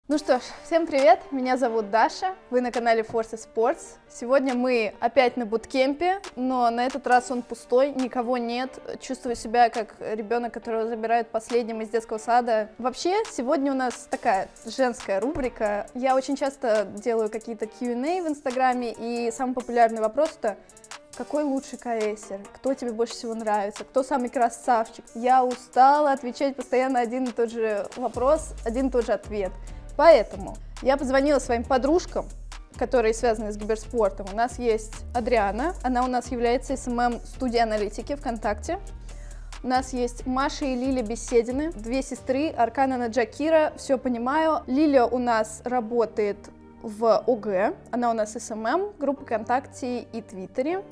Ну что ж, всем привет, меня зовут Даша, вы на канале Force Sports. Сегодня мы опять на буткемпе, но на этот раз он пустой, никого нет. Чувствую себя как ребенок, которого забирают последним из детского сада. Вообще, сегодня у нас такая женская рубрика. Я очень часто делаю какие-то Q&A в Инстаграме, и самый популярный вопрос — это: какой лучший КСер? Кто тебе больше всего нравится? Кто самый красавчик? Я устала отвечать постоянно один и тот же вопрос, один и тот же ответ. Поэтому я позвонила своим подружкам, которые связаны с киберспортом. У нас есть Адриана, она у нас является СММ студии аналитики ВКонтакте. У нас есть Маша и Лиля Беседины, две сестры, Аркана Наджакира, все понимаю. Лиля у нас работает в ОГ, она у нас СММ, группы ВКонтакте и Твиттере.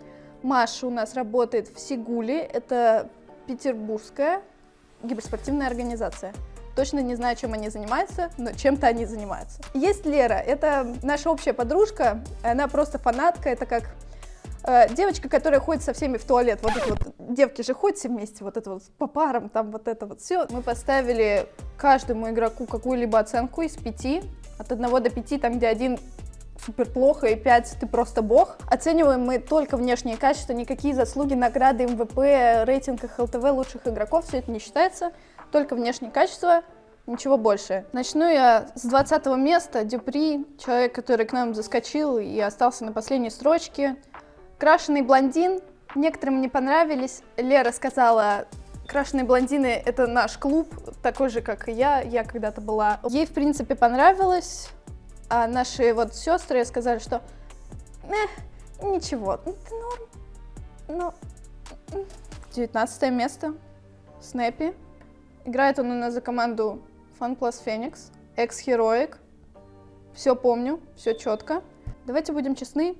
Маша у нас работает в Сигуле, это петербургская киберспортивная организация. Точно не знаю, чем они занимаются, но чем-то они занимаются. Есть Лера, это наша общая подружка, она просто фанатка, это как девочка, которая ходит со всеми в туалет. Вот это вот, девки же ходят все вместе, вот это вот по парам, там вот это вот все. Мы поставили каждому игроку какую-либо оценку из 5, от 1 до 5, там где 1 супер плохо и 5 ты просто бог. Оцениваем мы только внешние качества, никакие заслуги, награды, МВП, рейтинг ХЛТВ лучших игроков, все это не считается. Только внешние качества, ничего больше. Начну я с 20-го места. Дюпри, человек, который к нам заскочил и остался на последней строчке. Крашеный блондин, некоторым не понравились. Лера сказала: крашеные блондины — это наш клуб, такой же, как и я когда-то была. Ей, в принципе, понравилось, а наши вот сестры сказали, что ничего, это норм. Ну, 19 место, Снэпи. Играет он у нас за команду FunPlus Phoenix, экс-хероик. Все помню, все четко. Давайте будем честны,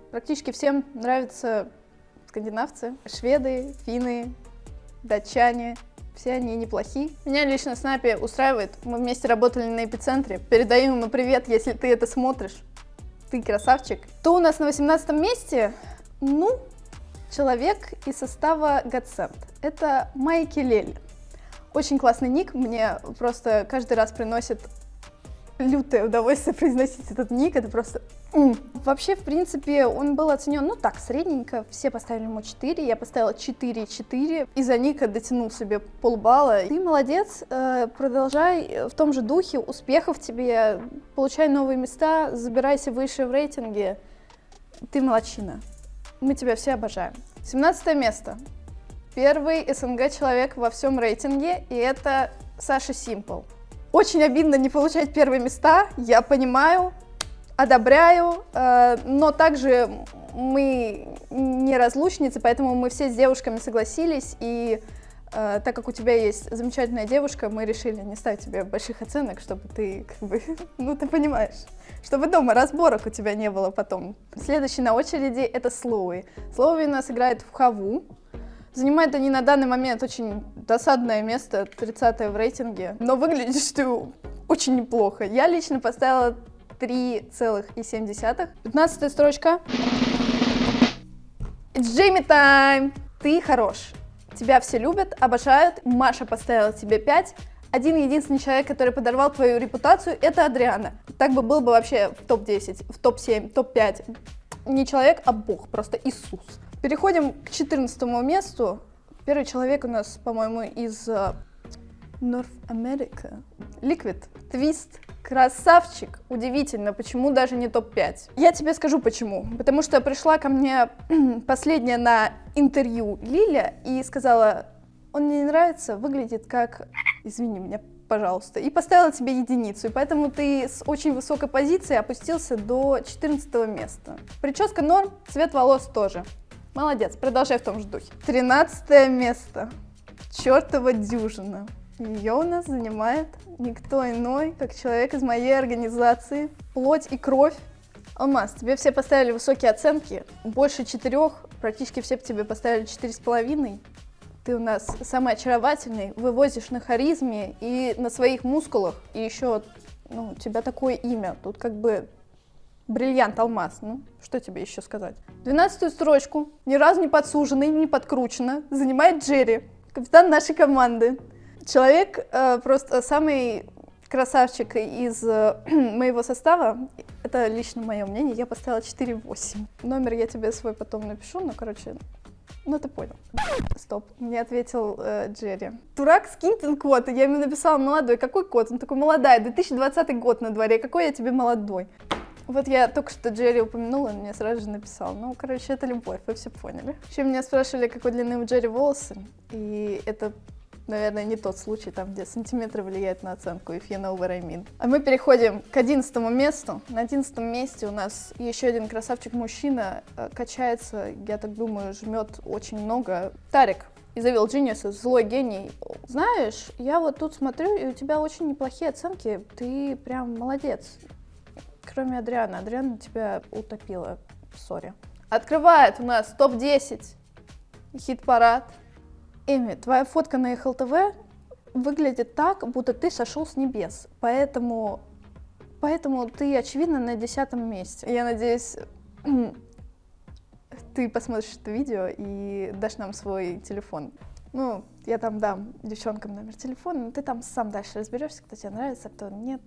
практически всем нравятся скандинавцы, шведы, финны, датчане. Все они неплохие. Меня лично Снапи устраивает. Мы вместе работали на Эпицентре. Передаю ему привет, если ты это смотришь. Ты красавчик. Кто у нас на 18-м месте? Ну, человек из состава Godsend. Это Майки Лель. Очень классный ник, мне просто каждый раз приносит лютое удовольствие произносить этот ник, это просто... Вообще, в принципе, он был оценен, ну так, средненько, все поставили ему 4, я поставила 4,4, из-за ника дотянул себе полбалла. Ты молодец, продолжай в том же духе, успехов тебе, получай новые места, забирайся выше в рейтинге, ты молодчина, мы тебя все обожаем. 17 место. Первый СНГ человек во всем рейтинге, и это Саша Симпл. Очень обидно не получать первые места, я понимаю, одобряю, но также мы не разлучницы, поэтому мы все с девушками согласились, и так как у тебя есть замечательная девушка, мы решили не ставить тебе больших оценок, чтобы ты, как бы, ну ты понимаешь, чтобы дома разборок у тебя не было потом. Следующий на очереди это Слоуи. Слоуи у нас играет в Хаву. Занимает они на данный момент очень досадное место, 30-е в рейтинге, но выглядишь ты очень неплохо. Я лично поставила 3,7. 15-я строчка. It's Jamie time! Ты хорош. Тебя все любят, обожают. Маша поставила тебе 5. Один единственный человек, который подорвал твою репутацию, это Адриана. Так бы был бы вообще в топ-10, в топ-7, топ-5. Не человек, а бог, просто Иисус. Переходим к 14-му месту. Первый человек у нас, по-моему, из North America. Liquid, Twist, красавчик. Удивительно, почему даже не топ-5. Я тебе скажу почему. Потому что пришла ко мне последняя на интервью Лиля и сказала: он мне не нравится, выглядит как... Извини меня, пожалуйста. И поставила тебе единицу. И поэтому ты с очень высокой позиции опустился до 14-го места. Прическа норм, цвет волос тоже. Молодец, продолжай в том же духе. 13 место. Чёртова дюжина. Ее у нас занимает никто иной, как человек из моей организации. Плоть и кровь. Алмаз, тебе все поставили высокие оценки. Больше 4, практически все тебе поставили 4,5. Ты у нас самый очаровательный, вывозишь на харизме и на своих мускулах. И еще, ну, у тебя такое имя. Тут как бы... Бриллиант, алмаз, ну, что тебе еще сказать? 12-ю строчку, ни разу не подсуженный, не подкручено, занимает Джерри, капитан нашей команды. Человек просто самый красавчик из моего состава, это лично мое мнение, я поставила 4,8. Номер я тебе свой потом напишу, но, короче, ну ты понял. Стоп, мне ответил Джерри. Дурак, скинь ты код, я ему написала молодой. Какой код? Он такой, молодая, 2020 год на дворе, какой я тебе молодой? Вот я только что Джерри упомянула, он мне сразу же написал. Ну, короче, это любовь, вы все поняли. Еще меня спрашивали, какой длины у Джерри волосы, и это... наверное, не тот случай, там, где сантиметры влияют на оценку, if you know what I mean. А мы переходим к 11 месту. На 11 месте у нас еще один красавчик-мужчина, качается, я так думаю, жмет очень много. Тарик из Evil Geniuses, злой гений. Знаешь, я вот тут смотрю, и у тебя очень неплохие оценки, ты прям молодец. Кроме Адрианы. Адриана тебя утопила, сори. Открывает у нас топ-10 хит-парад. Эми, твоя фотка на ХЛТВ выглядит так, будто ты сошел с небес, поэтому ты, очевидно, на 10 месте. Я надеюсь, ты посмотришь это видео и дашь нам свой телефон. Ну, я там дам девчонкам номер телефона, но ты там сам дальше разберешься, кто тебе нравится, кто нет.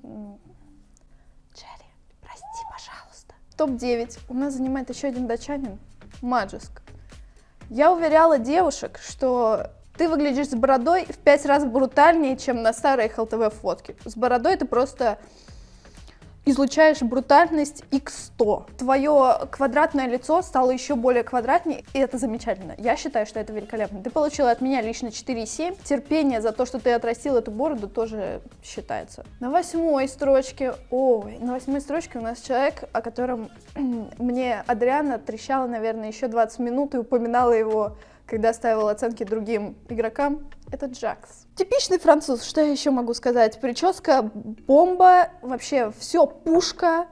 Джерри, прости, пожалуйста. Топ-9 у нас занимает еще один датчанин, Маджиск. Я уверяла девушек, что ты выглядишь с бородой в 5 раз брутальнее, чем на старой ХЛТВ фотке. С бородой ты просто излучаешь брутальность x100. Твое квадратное лицо стало еще более квадратнее, и это замечательно. Я считаю, что это великолепно. Ты получила от меня лично 4,7. Терпение за то, что ты отрастил эту бороду, тоже считается. На 8 строчке... Ой, на 8 строчке у нас человек, о котором мне Адриана трещала, наверное, еще 20 минут и упоминала его, когда ставила оценки другим игрокам. Это Джакс. Типичный француз, что я еще могу сказать? Прическа бомба, вообще все пушка.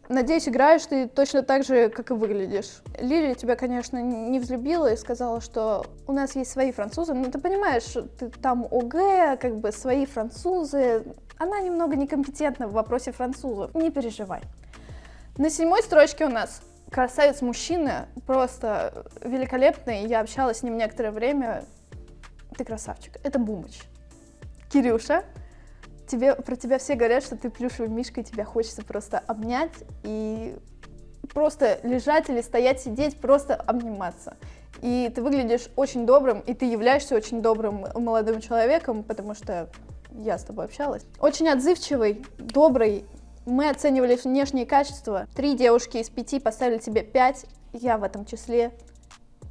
Надеюсь, играешь ты точно так же, как и выглядишь. Лили тебя, конечно, не взлюбила и сказала, что у нас есть свои французы. Но ты понимаешь, ты там ОГЭ, как бы свои французы. Она немного некомпетентна в вопросе французов. Не переживай. На 7 строчке у нас красавец-мужчина, просто великолепный. Я общалась с ним некоторое время. Ты красавчик. Это Бумыч. Кирюша, про тебя все говорят, что ты плюшевый мишка, и тебя хочется просто обнять и просто лежать или стоять, сидеть, просто обниматься. И ты выглядишь очень добрым, и ты являешься очень добрым молодым человеком, потому что я с тобой общалась. Очень отзывчивый, добрый. Мы оценивали внешние качества. 3 девушки из 5 поставили тебе 5. Я в этом числе.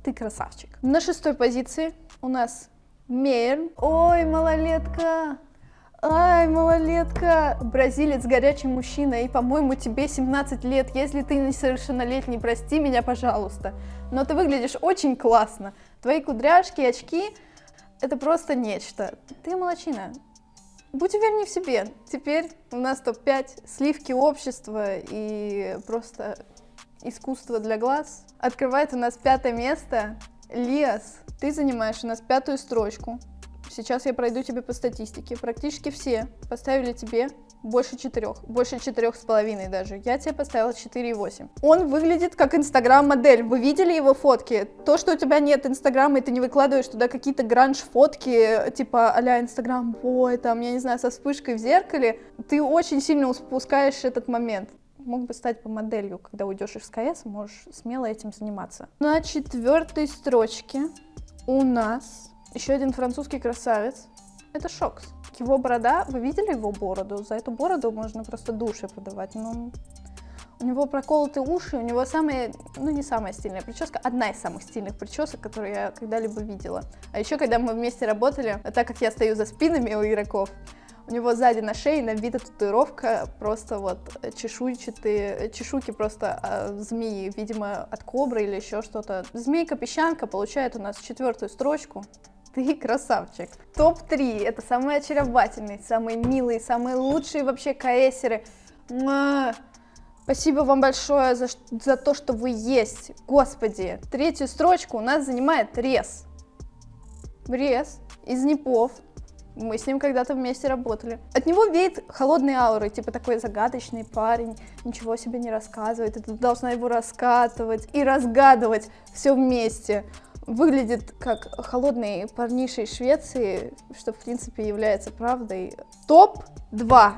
Ты красавчик. На 6 позиции у нас Мейер. Ой, малолетка. Ай, малолетка. Бразилец, горячий мужчина. И, по-моему, тебе 17 лет. Если ты несовершеннолетний, прости меня, пожалуйста. Но ты выглядишь очень классно. Твои кудряшки, очки. Это просто нечто. Ты молодчина. Будь увереннее в себе. Теперь у нас топ-5 сливки общества и просто искусство для глаз. Открывает у нас 5 место Лиас. Ты занимаешь у нас 5 строчку. Сейчас я пройду тебе по статистике. Практически все поставили тебе больше 4, больше 4,5 даже. Я тебе поставила 4,8. Он выглядит как инстаграм-модель. Вы видели его фотки? То, что у тебя нет инстаграма, и ты не выкладываешь туда какие-то гранж-фотки, типа а-ля инстаграм-бой, там, я не знаю, со вспышкой в зеркале, ты очень сильно упускаешь этот момент. Мог бы стать по моделью, когда уйдешь из КС, можешь смело этим заниматься. На 4 строчке у нас еще один французский красавец. Это Шокс. Его борода, вы видели его бороду? За эту бороду можно просто души подавать. Но у него проколоты уши, у него самая, ну не самая стильная прическа, одна из самых стильных причесок, которые я когда-либо видела. А еще, когда мы вместе работали, так как я стою за спинами у игроков, у него сзади на шее набита татуировка, просто вот чешуйки просто змеи, видимо, от кобры или еще что-то. Змейка-песчанка получает у нас 4 строчку. Ты красавчик. Топ-3 это самые очаровательные, самые милые, самые лучшие вообще КСеры. Спасибо вам большое за то, что вы есть. Господи. 3 строчку у нас занимает Рез. Рез из Непов. Мы с ним когда-то вместе работали. От него веет холодной аурой, типа такой загадочный парень, ничего себе не рассказывает, и ты должна его раскатывать и разгадывать все вместе. выглядит как холодный парниша из Швеции, что, в принципе, является правдой. Топ-2.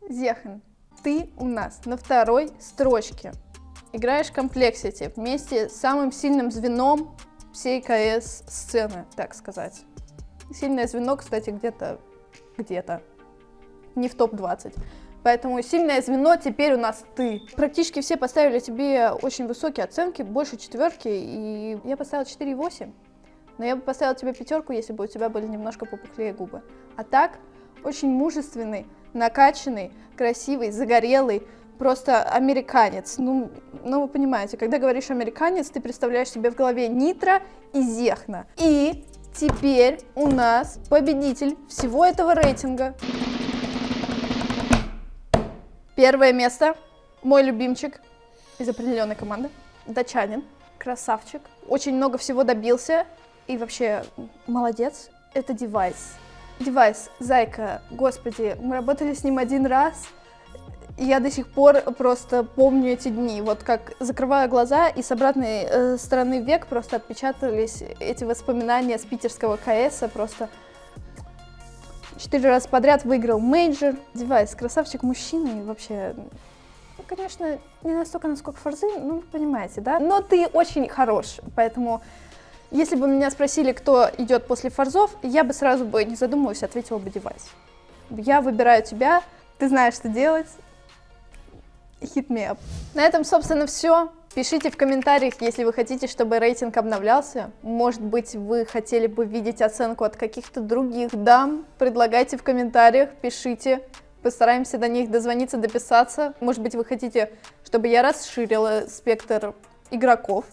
Зехен, ты у нас на второй строчке. Играешь Complexity вместе с самым сильным звеном всей КС-сцены, так сказать. Сильное звено, кстати, где-то, не в топ-20. Поэтому сильное звено теперь у нас ты. Практически все поставили тебе очень высокие оценки, больше 4, и я поставила 4,8. Но я бы поставила тебе 5, если бы у тебя были немножко попухлее губы. А так, очень мужественный, накачанный, красивый, загорелый, просто американец. Ну вы понимаете, когда говоришь американец, ты представляешь себе в голове Нитро и Зехна. И теперь у нас победитель всего этого рейтинга. Первое место, мой любимчик из определенной команды, датчанин, красавчик, очень много всего добился и вообще молодец, это Девайс. Девайс, зайка, господи, мы работали с ним один раз, и я до сих пор просто помню эти дни, вот как закрываю глаза, и с обратной стороны век просто отпечатались эти воспоминания с питерского КСа, просто... 4 раза подряд выиграл мейджор. Девайс, красавчик мужчина и вообще, ну, конечно, не настолько, насколько Форзы, ну, вы понимаете, да? Но ты очень хорош, поэтому, если бы меня спросили, кто идет после Форзов, я бы сразу бы, не задумываясь, ответила бы Девайс. Я выбираю тебя, ты знаешь, что делать. Hit me up. На этом, собственно, все. Пишите в комментариях, если вы хотите, чтобы рейтинг обновлялся. Может быть, вы хотели бы видеть оценку от каких-то других дам. Предлагайте в комментариях, пишите. Постараемся до них дозвониться, дописаться. Может быть, вы хотите, чтобы я расширила спектр игроков.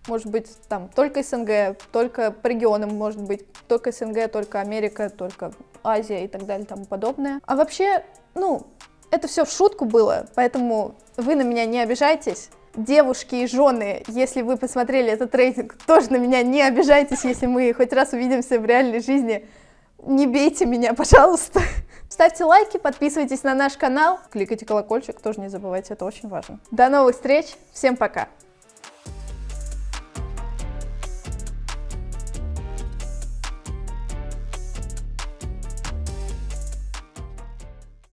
Может быть, там только СНГ, только по регионам, может быть, только СНГ, только Америка, только Азия и так далее и тому подобное. А вообще, ну, это все в шутку было, поэтому вы на меня не обижайтесь. Девушки и жены, если вы посмотрели этот рейтинг, тоже на меня не обижайтесь, если мы хоть раз увидимся в реальной жизни. Не бейте меня, пожалуйста. Ставьте лайки, подписывайтесь на наш канал, кликайте колокольчик, тоже не забывайте, это очень важно. До новых встреч, всем пока!